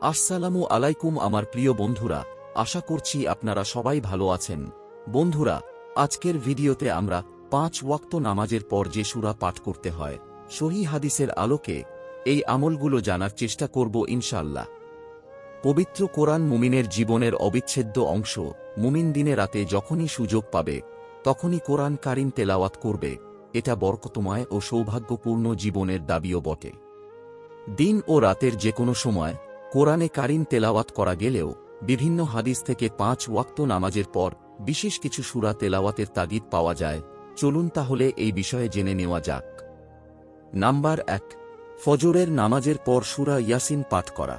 আসসালামু আলাইকুম আমার প্রিয় বন্ধুরা, আশা করছি আপনারা সবাই ভালো আছেন। বন্ধুরা, আজকের ভিডিওতে আমরা 5 ওয়াক্ত নামাজের পর যে সূরা পাঠ করতে হয়, সহিহ হাদিসের আলোকে এই আমলগুলো জানার চেষ্টা করব ইনশাআল্লাহ। পবিত্র কোরআন মুমিনের জীবনের অবিচ্ছেদ্য অংশ। মুমিন দিনে রাতে যখনই সুযোগ পাবে তখনই কোরআন কারিম তেলাওয়াত করবে। এটা বরকতময় ও সৌভাগ্যপূর্ণ জীবনের দাবিও বটে। দিন ও রাতের যে কোনো সময় কোরআনে কারিম তেলাওয়াত করা গেলেও বিভিন্ন হাদিস থেকে 5 ওয়াক্ত নামাজের পর বিশেষ কিছু সূরা তেলাওয়াতের তাগিদ পাওয়া যায়। চলুন তাহলে এই বিষয়ে জেনে নেওয়া যাক। নাম্বার 1, ফজরের নামাজের পর সূরা ইয়াসিন পাঠ করা।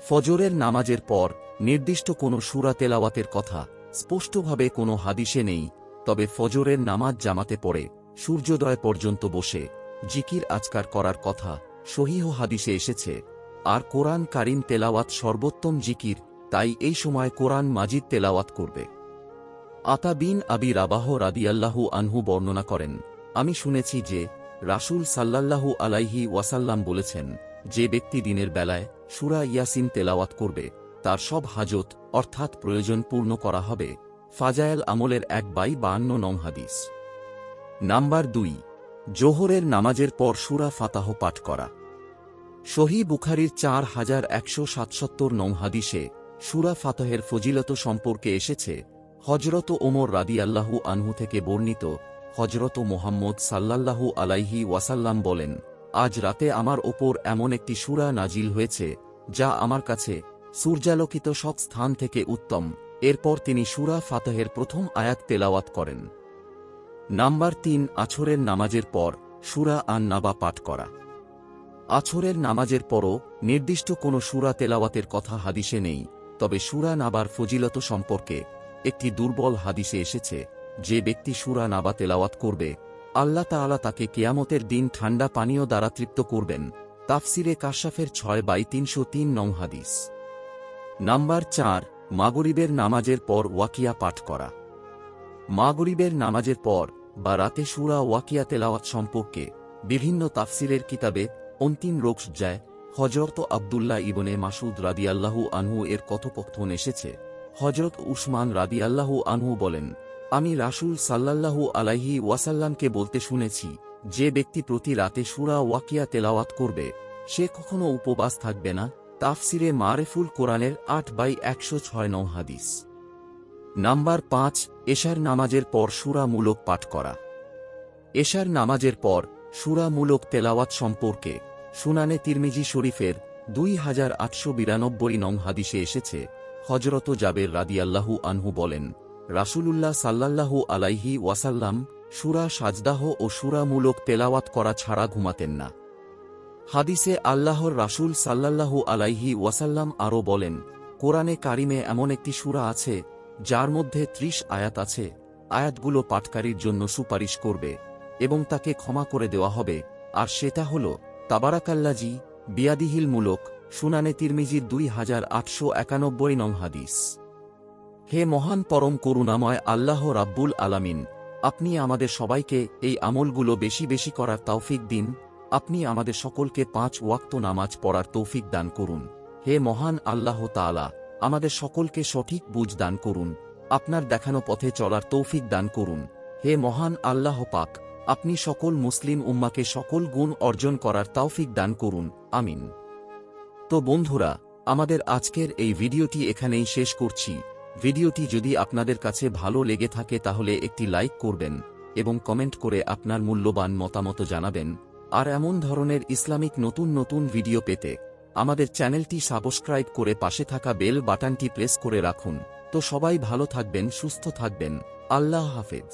ফজরের নামাজের পর নির্দিষ্ট কোনো সূরা তেলাওয়াতের কথা স্পষ্টভাবে কোনো হাদিসে নেই, তবে ফজরের নামাজ জামাতে পড়ে সূর্যোদয় পর্যন্ত বসে জিকির আজকার করার কথা সহিহ হাদিসে এসেছে। আর কোরআন কারিম তেলাওয়াত সর্বোত্তম জিকির, তাই এই সময় কোরআন মাজিদ তেলাওয়াত করবে। আতা বিন আবি রাবাহ রাদিয়াল্লাহু আনহু বর্ণনা করেন, আমি শুনেছি যে রাসূল সাল্লাল্লাহু আলাইহি ওয়াসাল্লাম বলেছেন, যে ব্যক্তি দিনের বেলায় সূরা ইয়াসিন তেলাওয়াত করবে তার সব হাজত অর্থাৎ প্রয়োজন পূর্ণ করা হবে। ফাজায়েল আমলের 1/52 নং হাদিস। নাম্বার 2, জোহরের নামাজের পর সূরা ফাতাহ পাঠ করা। সহিহ বুখারীর 4177 নং হাদিসে সূরা ফাতহের ফজিলত সম্পর্কে এসেছে। হযরত ওমর রাদিয়াল্লাহু আনহু থেকে বর্ণিত, হযরত মুহাম্মদ সাল্লাল্লাহু আলাইহি ওয়াসাল্লাম বলেন, আজ রাতে আমার ওপর এমন একটি সূরা নাজিল হয়েছে যা আমার কাছে সূর্যালোকিত সব স্থান থেকে উত্তম। এরপর তিনি সূরা ফাতহের প্রথম আয়াত তেলাওয়াত করেন। নাম্বার 3, আছরের নামাজের পর সূরা আন-নাবা পাঠ করা। আছরের নামাজের পরও নির্দিষ্ট কোনো সূরা তেলাওয়াতের কথা হাদিসে নেই, তবে সূরা নাবার ফজিলত সম্পর্কে একটি দুর্বল হাদিসে এসেছে। যে ব্যক্তি সূরা নাবা তেলাওয়াত করবে আল্লাহ তাআলা তাকে কিয়ামতের দিন ঠান্ডা পানীয় দ্বারা তৃপ্ত করবেন। তাফসিরে কাশাফের 6/303 নং হাদিস। নাম্বার 4, মাগরিবের নামাজের পর ওয়াকিয়া পাঠ করা। মাগরিবের নামাজের পর বা রাতে সূরা ওয়াকিয়া তেলাওয়াত সম্পর্কে বিভিন্ন তাফসিরের কিতাবে অন্তিম রোকসজায় হযরত আব্দুল্লাহ ইবনে মাসউদ রাদিয়াল্লাহু আনহু এর কথোপকথন এসেছে। হযরত উসমান রাদিয়াল্লাহু আনহু বলেন, আমি রাসূল সাল্লাল্লাহু আলাইহি ওয়াসাল্লামকে বলতে শুনেছি, যে ব্যক্তি প্রতি রাতে সূরা ওয়াকিয়া তেলাওয়াত করবে সে কখনো উপবাস থাকবে না। তাফসিরে মারেফুল কোরআনের 8/106 নং হাদিস। নাম্বার 5, এশার নামাজের পর সূরা মুলক পাঠ করা। এশার নামাজের পর সূরা মুলক তেলাওয়াত সম্পর্কে সুনানে তিরমিজি শরীফের 2892 নং হাদিসে এসেছে। হযরত জাবের রাদিয়াল্লাহু আনহু বলেন, রাসূলুল্লাহ সাল্লাল্লাহু আলাইহি ওয়াসাল্লাম সূরা সাজদাহ ও সূরা মুলক তেলাওয়াত করা ছাড়া ঘুমাতেন না। হাদিসে আল্লাহর রাসূল সাল্লাল্লাহু আলাইহি ওয়াসাল্লাম আরও বলেন, কোরআনে কারিমে এমন একটি সূরা আছে যার মধ্যে 30 আয়াত আছে। আয়াতগুলো পাঠকারীর জন্য সুপারিশ করবে এবং তাকে ক্ষমা করে দেওয়া হবে, আর সেটা হল তাবারাকাল্লাযী বিয়াদিহিল মুলক। সুনানে তিরমিজির 2891 নং হাদিস। হে মহান পরম করুণাময় আল্লাহ রাব্বুল আলামিন, আপনি আমাদের সবাইকে এই আমলগুলো বেশি বেশি করার তৌফিক দিন। আপনি আমাদের সকলকে 5 ওয়াক্ত নামাজ পড়ার তৌফিক দান করুন। হে মহান আল্লাহ তাআলা, আমাদের সকলকে সঠিক বুঝ দান করুন। আপনার দেখানো পথে চলার তৌফিক দান করুন। হে মহান আল্লাহ পাক, আপনি সকল মুসলিম উম্মাকে সকল গুণ অর্জন করার তৌফিক দান করুন। আমিন। তো বন্ধুরা, আমাদের আজকের এই ভিডিওটি এখানেই শেষ করছি। ভিডিওটি যদি আপনাদের কাছে ভালো লেগে থাকে তাহলে একটি লাইক করবেন এবং কমেন্ট করে আপনার মূল্যবান মতামত জানাবেন। আর এমন ধরনের ইসলামিক নতুন নতুন ভিডিও পেতে আমাদের চ্যানেলটি সাবস্ক্রাইব করে পাশে থাকা বেল বাটনটি প্রেস করে রাখুন। তো সবাই ভালো থাকবেন, সুস্থ থাকবেন। আল্লাহ হাফেজ।